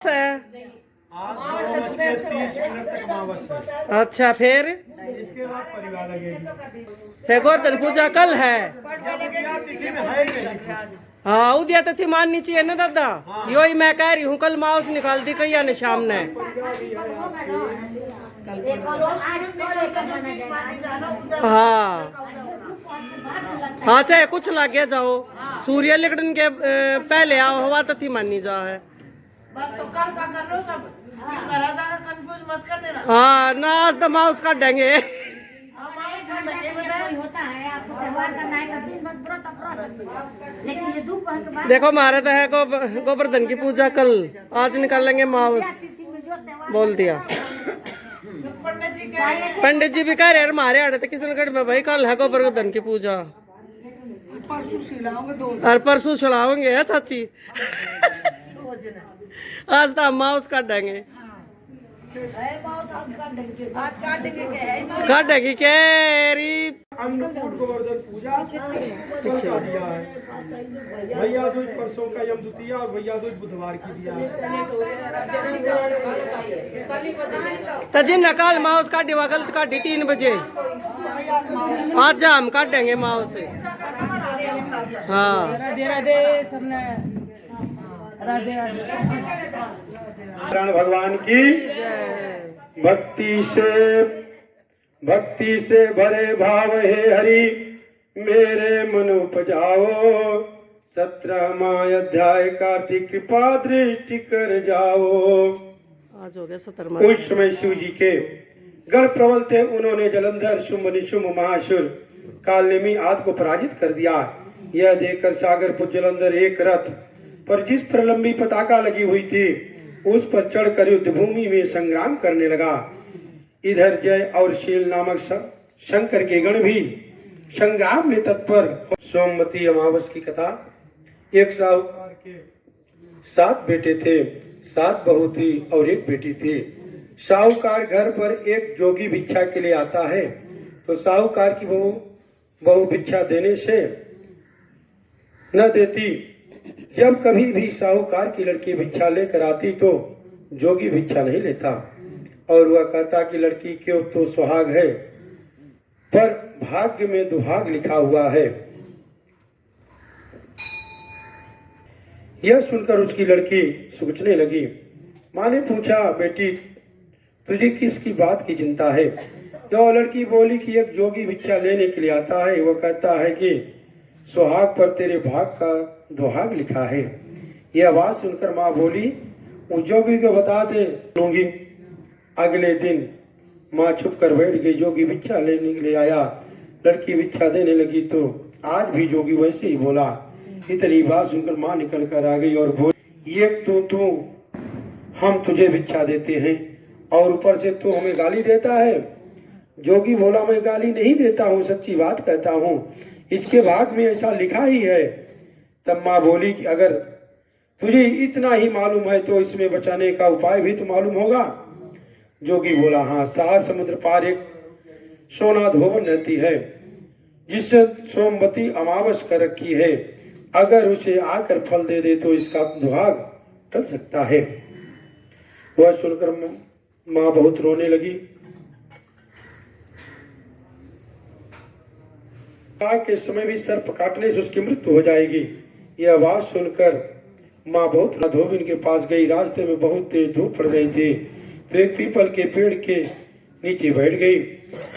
है। आज 9:30 तक अमावस है। अच्छा, फिर इसके बाद परिवार लगेगी। फिर गोवर्धन पूजा कल है। तिथि में है ही नहीं। हाँ, उद्या तिथि माननी चाहिए ना दादा। यो ही मैं कह रही हूँ, कल माउस निकाल दी कहीं ने शाम ने। हाँ हाँ, चाहे कुछ लागे जाओ, सूर्य लिखने के पहले आओ, हवा तिथि माननी जा है। बस तो कल का कर लो सब। करा जाना, कंफ्यूज मत कर देना। हाँ ना, आज तो माउस काटेंगे। होता है आपको त्योहार करना है, दिन भर व्रत अपना, लेकिन ये दोपहर के बाद देखो हमारे तो है गोवर्धन की पूजा कल, आज निकालेंगे माउस। बोल दिया पंडित जी भी कह रहे हमारे आड़े तो किशनगढ़ में भाई कल है गोवर्धन की पूजा, और परसों चढ़ाओगे चाची। आज तो हम माउस काटेंगे। काटेगी कैरी। अन्नकूट गोवर्धन पूजा कल का दिया है। भैया दूज परसों का यम द्वितीया और भैया दूज बुधवार की दिया है। तो जिन कल माउस काटी हुआ गलत काटी 3 बजे, आज हम काटेंगे माउस से। हाँ राधे राधे सबने, राधे राधे। नारायण भगवान की भक्ति से भरे भाव हे हरि मेरे मन उपजाओ। 17वां अध्याय कार्तिक कृपा दृष्टि कर जाओ। आज हो गया 17वां। उस समय शिव जी के गण प्रबल थे। उन्होंने जलंधर, शुंभ, निशुंभ, महासुर, कालनेमी आदि को पराजित कर दिया। यह देखकर सागरपुर जलंधर एक रथ पर जिस पर लंबी पताका लगी हुई थी उस पर चढ़कर युद्ध भूमि में संग्राम करने लगा। इधर जय और शील नामक शंकर के गण भी संग्राम में तत्पर। सोमवती अमावस की कथा। एक साहूकार के 7 बेटे थे, 7 बहू थी और 1 बेटी थी। साहूकार घर पर एक जोगी भिक्षा के लिए आता है तो साहूकार की बहू भिक्षा देने से न देती। जब कभी भी साहूकार की लड़की भिक्षा लेकर आती तो जोगी भिक्षा नहीं लेता और वह कहता कि लड़की क्यों तो सुहाग है पर भाग्य में दुहाग लिखा हुआ है। यह सुनकर उसकी लड़की सोचने लगी। माँ ने पूछा, बेटी तुझे किसकी बात की चिंता है? तो लड़की बोली कि एक जोगी भिक्षा लेने के लिए आता है, वह कहता है कि सुहाग पर तेरे भाग का दुहाग लिखा है। यह आवाज सुनकर माँ बोली, उस जोगी को बता दे लूंगी। अगले दिन माँ छुप कर बैठ गई। जोगी भिक्षा लेने के लिए आया, लड़की भिक्षा देने लगी तो आज भी जोगी वैसे ही बोला। इतनी बात सुनकर माँ निकल कर आ गई और बोली, एक तो तू हम तुझे भिक्षा देते हैं और ऊपर से तू हमें गाली देता है। जोगी बोला, मैं गाली नहीं देता हूँ, सच्ची बात कहता हूँ, इसके भाग में ऐसा लिखा ही है। तब माँ बोली कि अगर तुझे इतना ही मालूम है तो इसमें बचाने का उपाय भी तो मालूम होगा। जोगी बोला, हाँ, 7 समुद्र पार एक सोना धोवन रहती है जिससे सोमवती अमावस कर रखी है। अगर उसे आकर फल दे दे तो इसका दुहाग टल सकता है। वह सुनकर माँ बहुत रोने लगी। के समय भी सर्प काटने से उसकी मृत्यु हो जाएगी। यह आवाज सुनकर माँ बहुत धोबिन के पास गई। रास्ते में बहुत तेज धूप पड़ रही थी तो एक पीपल के पेड़ के नीचे बैठ गई।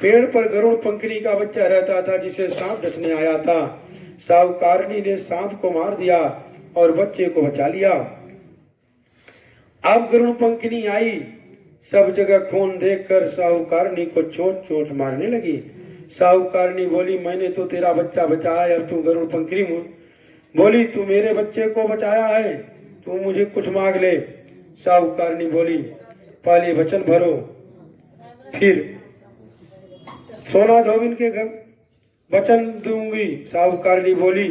पेड़ पर गरुड़ पंखनी का बच्चा रहता था जिसे सांप डसने आया था। साहूकारनी ने सांप को मार दिया और बच्चे को बचा लिया। अब गरुड़ पंखनी आई, सब जगह खून देखकर साहूकारनी को चोट चोट मारने लगी। साहूकारनी बोली, मैंने तो तेरा बच्चा बचाया, अब तू गरुड़ पंखनी बोली तू मेरे बच्चे को बचाया है, तू मुझे कुछ मांग ले। साहूकारनी बोली, पहले वचन भरो फिर सोना धोबिन के घर वचन दूंगी। साहूकारनी बोली,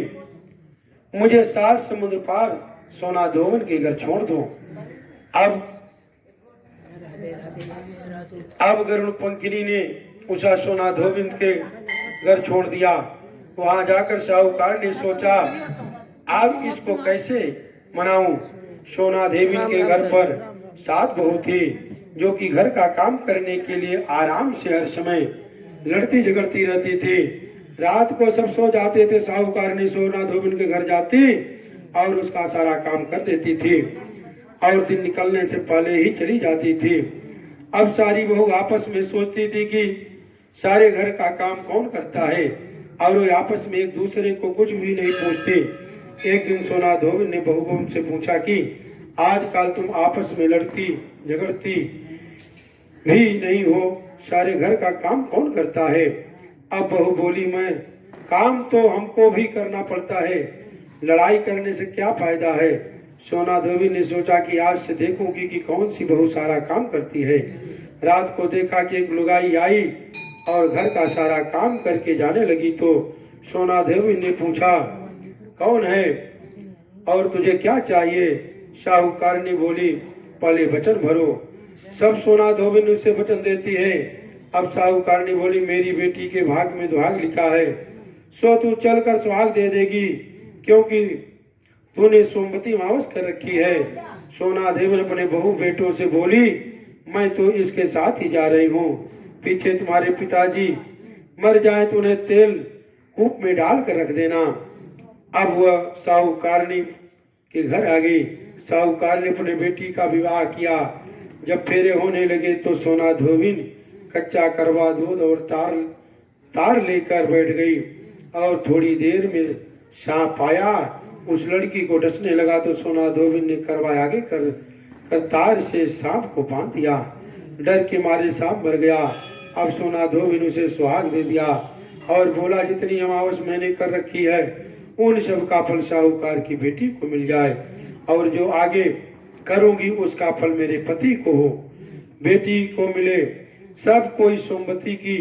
मुझे 7 समुद्र पार सोना धोबिन के घर छोड़ दो। अब गरुड़ पंखनी ने उषा सोना धोबिन के घर छोड़ दिया। वहां जाकर साहूकार ने सोचा, अब इसको कैसे मनाऊं। सोना देवी के घर पर 7 बहू थी जो कि घर का काम करने के लिए आराम से हर समय लड़ती झगड़ती रहती थी। रात को सब सो जाते थे, साहूकारनी सोना धोबिन के घर जाती और उसका सारा काम कर देती थी और दिन निकलने से पहले ही चली जाती थी। अब सारी बहू आपस में सोचती थी कि सारे घर का काम कौन करता है और वो आपस में एक दूसरे को कुछ भी नहीं पूछती। एक दिन सोना धोबिन ने बहू से पूछा कि आजकल तुम आपस में लड़ती झगड़ती भी नहीं हो, सारे घर का काम कौन करता है? अब बहू बोली, मैं काम तो हमको भी करना पड़ता है, लड़ाई करने से क्या फायदा है। सोना देवी ने सोचा कि आज से देखूंगी कि कौन सी बहू सारा काम करती है। रात को देखा कि एक लुगाई आई और घर का सारा काम करके जाने लगी तो सोना देवी ने पूछा, कौन है और तुझे क्या चाहिए? साहूकारनी बोली, पहले वचन भरो। सब सोना धोबिन उससे वचन देती है। अब साहूकारनी बोली, मेरी बेटी के भाग में दुहाग लिखा है, सो तू चलकर सुहाग दे देगी क्योंकि तूने सोमवती मावस कर रखी है। सोना देवी अपने बहू बेटों से बोली, मैं तो इसके साथ ही जा रही हूँ, पीछे तुम्हारे पिताजी मर जाए तो उन्हें तेल कूप में डाल कर रख देना। अब वह साहूकारनी के घर आ गई। साहूकार ने अपने बेटी का विवाह किया। जब फेरे होने लगे तो सोना धोबिन कच्चा करवा दूध और तार लेकर बैठ गई और थोड़ी देर में सांप आया, उस लड़की को डसने लगा तो सोना धोबिन ने करवा आगे कर तार से सांप को बांध दिया। डर के मारे सांप मर गया। अब सोना धोबिन उसे सुहाग दे दिया और बोला, जितनी अमावस मैंने कर रखी है उन सब का फल साहूकार की बेटी को मिल जाए और जो आगे करूंगी उसका फल मेरे पति को हो, बेटी को मिले। सब कोई सोमवती की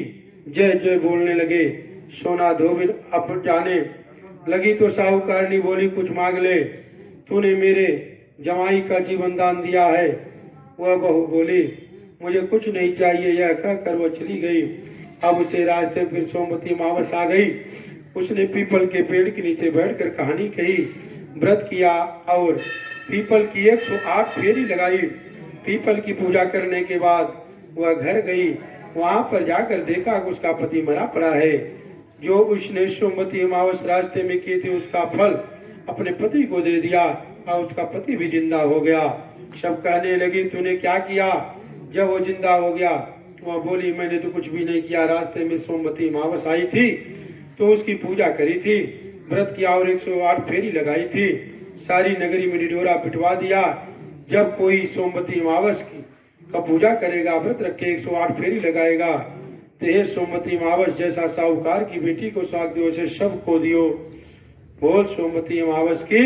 जय जय बोलने लगे। सोना धोबिन अब जाने लगी तो साहूकारनी बोली, कुछ मांग ले, तूने मेरे जमाई का जीवन दान दिया है। वह बहू बोली, मुझे कुछ नहीं चाहिए, यह कहकर वह चली गई। अब उसे रास्ते फिर सोमवती मावस आ गई। उसने पीपल के पेड़ के नीचे बैठकर कहानी कही, व्रत किया और पीपल की 108 फेरी लगाई। पीपल की पूजा करने के बाद वह घर गई। वहां पर जाकर देखा कि उसका पति मरा पड़ा है। जो उसने सोमवती अमावस रास्ते में की थी उसका फल अपने पति को दे दिया और उसका पति भी जिंदा हो गया। सब कहने लगी, तूने क्या किया जब वो जिंदा हो गया? वह बोली, मैंने तो कुछ भी नहीं किया, रास्ते में सोमवती अमावस आई थी तो उसकी पूजा करी थी, व्रत किया और 108 फेरी लगाई थी, सारी नगरी में ढिढोरा पिटवा दिया। जब कोई सोमवती अमावस का पूजा करेगा, व्रत रखे, 108 फेरी लगाएगा तो हे सोमवती अमावस जैसा साहूकार की बेटी को साथ दियो, उसे सब को दियो। बोल सोमवती अमावस की।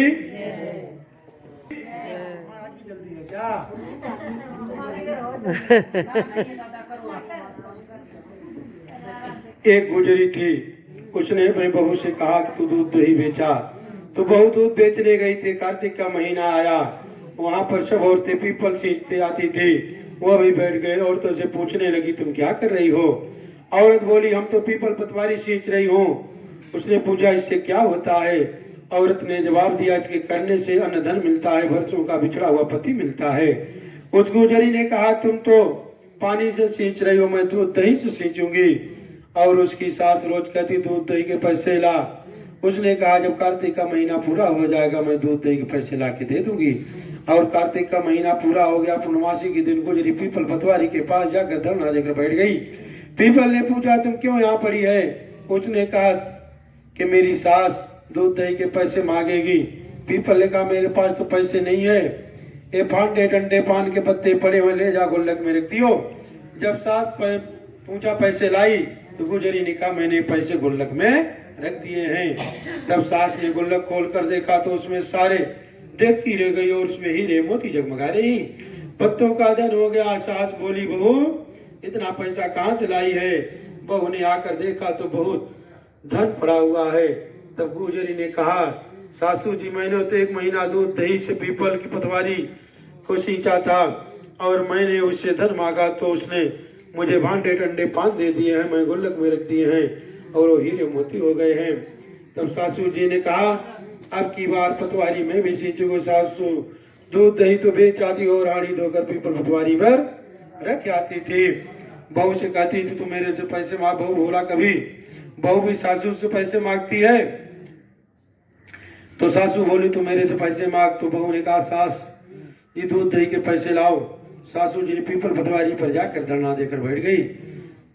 एक गुजरी थी, उसने अपने बहू से कहा कि तू दूध दही बेचा, तो बहू दूध बेचने गई थी। कार्तिक का महीना आया, वहां पर सब औरतें पीपल सींचते आती थी, वह भी बैठ गए। औरतों से पूछने लगी, तुम क्या कर रही हो? औरत बोली, हम तो पीपल पतवारी सींच रही हूँ। उसने पूछा, इससे क्या होता है? औरत ने जवाब दिया, इसके करने से अन्न धन मिलता है, वर्षों का बिछड़ा हुआ पति मिलता है। उस गुजरी ने कहा, तुम तो पानी से सींच रही हो, मैं दूध दही से सींचूंगी। और उसकी सास रोज कहती, दूध दही के पैसे ला। उसने कहा, जब कार्तिक का महीना पूरा हो जाएगा मैं दूध दही के पैसे ला के दे दूंगी। और कार्तिक का महीना पूरा हो गया, पूर्णमासी के दिन गुजरी पीपल पतवारी के पास जाकर धरना देकर बैठ गई। पीपल ने पूछा, तुम क्यों यहाँ पड़ी है? उसने कहा कि मेरी सास दूध दही के पैसे मांगेगी। पीपल ने कहा, मेरे पास तो पैसे नहीं है, ये फांडे डंडे पान के पत्ते पड़े हुए, ले जा गुल्लक में रख दियो। जब सास पूछा पैसे लाई तो गुजरी ने कहा, मैंने पैसे गुल्लक में रख दिए हैं। तब सास ने गुल्लक खोल कर देखा तो उसमें सारे देखती रह गई और उसमें हीरे मोती जगमगा रही। पत्तों का धन हो गया। सास बोली, बहू इतना पैसा कहाँ से लाई है? बहू ने आकर देखा तो बहुत धन पड़ा हुआ है। तब गुजरी ने कहा, सासू जी मैंने तो 1 महीना दूध दही से पीपल की पतवारी को सींचा था और मैंने उससे धन मांगा तो उसने मुझे भांडे टंडे पान दे दिए हैं, मैं गुल्लक में रख दिए हैं और वो हीरे मोती हो गए हैं। तब सासू जी ने कहा, अब की बार पतवारी में भी सींचूंगी। सासू दूध दही तो बेच आती और रानी धोकर पीपल पटवारी पर रख आती थी। बहू से कहती थी तू मेरे से पैसे मांग। बहू बोला कभी बहू भी सासू से पैसे मांगती है। तो सासू बोली तू मेरे से पैसे मांग। तो बहू ने कहा सास ये दूध दही के पैसे लाओ। सासू जी ने पीपल पटवारी पर जाकर धरना देकर बैठ गई।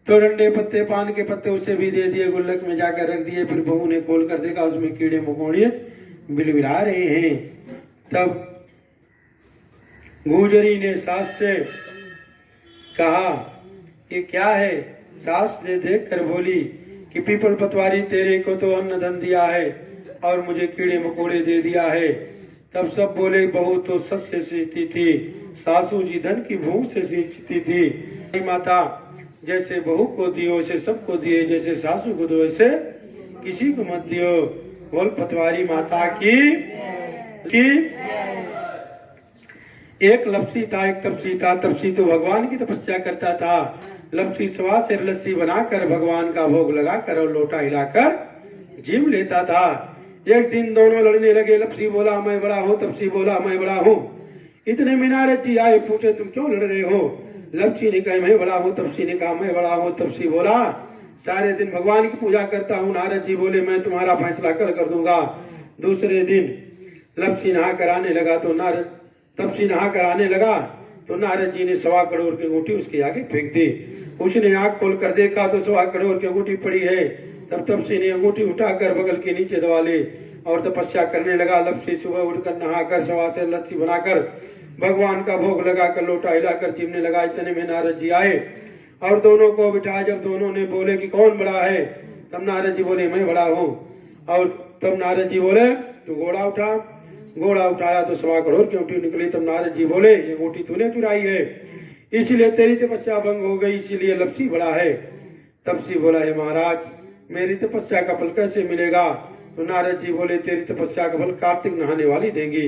तो डंडे पत्ते पान के पत्ते उसे भी दे दिए, गुल्लक में जाकर रख दिए। फिर बहू ने खोल कर देखा उसमें कीड़े मकोड़े बिलबिला रहे हैं। तब गुजरी ने सास से कहा ये क्या है। सास ने देख कर बोली कि पीपल पटवारी तेरे को तो अन्न धन दिया है और मुझे कीड़े मकोड़े दे दिया है। तब सब बोले बहू तो सच से सीखती थी, सासू जी धन की भूख से सीखती थी। माता जैसे बहू को दियो वैसे सबको दिए, जैसे सासू को दो वैसे किसी को मत दियो। बोल पटवारी माता की। एक लपसी था एक तपसी था। तपसी तो भगवान की तपस्या करता था। लपसी सवा से लस्सी बनाकर भगवान का भोग लगाकर और लोटा हिलाकर जिम लेता था। एक दिन दोनों लड़ने लगे। लपसी बोला मैं बड़ा हूँ, तपसी बोला मैं बड़ा हूँ। इतने में नारद जी आए, पूछे तुम क्यों लड़ रहे हो। लपसी ने कहा मैं बड़ा हूँ, तपसी ने कहा मैं बड़ा हूँ। तपसी बोला सारे दिन भगवान की पूजा करता हूँ। नारद जी बोले मैं तुम्हारा फैसला कर दूंगा। दूसरे दिन लपसी नहा कर आने लगा तो तपसी नहा कर आने लगा तो नारद जी ने 1.25 करोड़ की अंगूठी उसके आगे फेंक दी। उसने आंख खोल कर देखा तो 1.25 करोड़ की अंगूठी पड़ी है। तब तपसी ने अंगूठी उठाकर बगल के नीचे दबा ली और तपस्या करने लगा। लपसी सुबह उठकर नहाकर सवा से लस्सी बनाकर भगवान का भोग लगाकर लोटा हिलाकर चिमने लगा। इतने में नारद जी आए और दोनों को बिठाया। जब दोनों ने बोले कि कौन बड़ा है, तब नारद जी बोले मैं बड़ा हूँ। और तब नारद जी बोले तू घोड़ा उठा। घोड़ा उठाया तो 1.25 करोड़ की अंगूठी निकली। तब नारद जी बोले ये अंगूठी तूने चुराई है, इसलिए तेरी तपस्या भंग हो गई, इसीलिए लपसी बड़ा है। तपसी बोला है महाराज मेरी तपस्या का फल कैसे मिलेगा। तो नारद जी बोले तेरी तपस्या का फल कार्तिक नहाने वाली देंगी।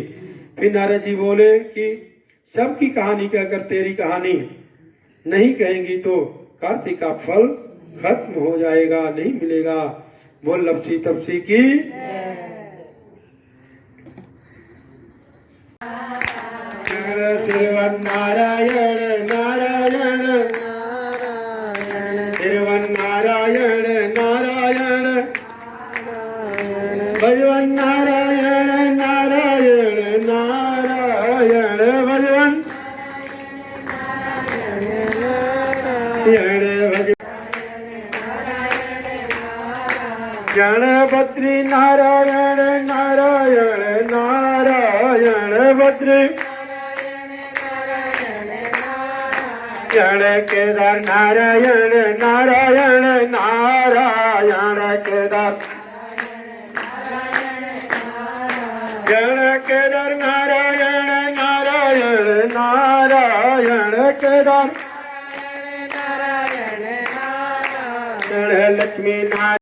फिर नारद जी बोले कि सबकी कहानी कहकर तेरी कहानी नहीं कहेंगी तो कार्तिक का फल खत्म हो जाएगा, नहीं मिलेगा। बोल लपसी तपसी की। नारायण नारायण नारायण नारायण भगवान नारायण नारायण नारायण भगवान गणपति नारायण नारायण नारायण भद्री गण केदार नारायण नारायण नारायण केदार गण केदार नारायण नारायण नारायण केदार गण लक्ष्मी नारायण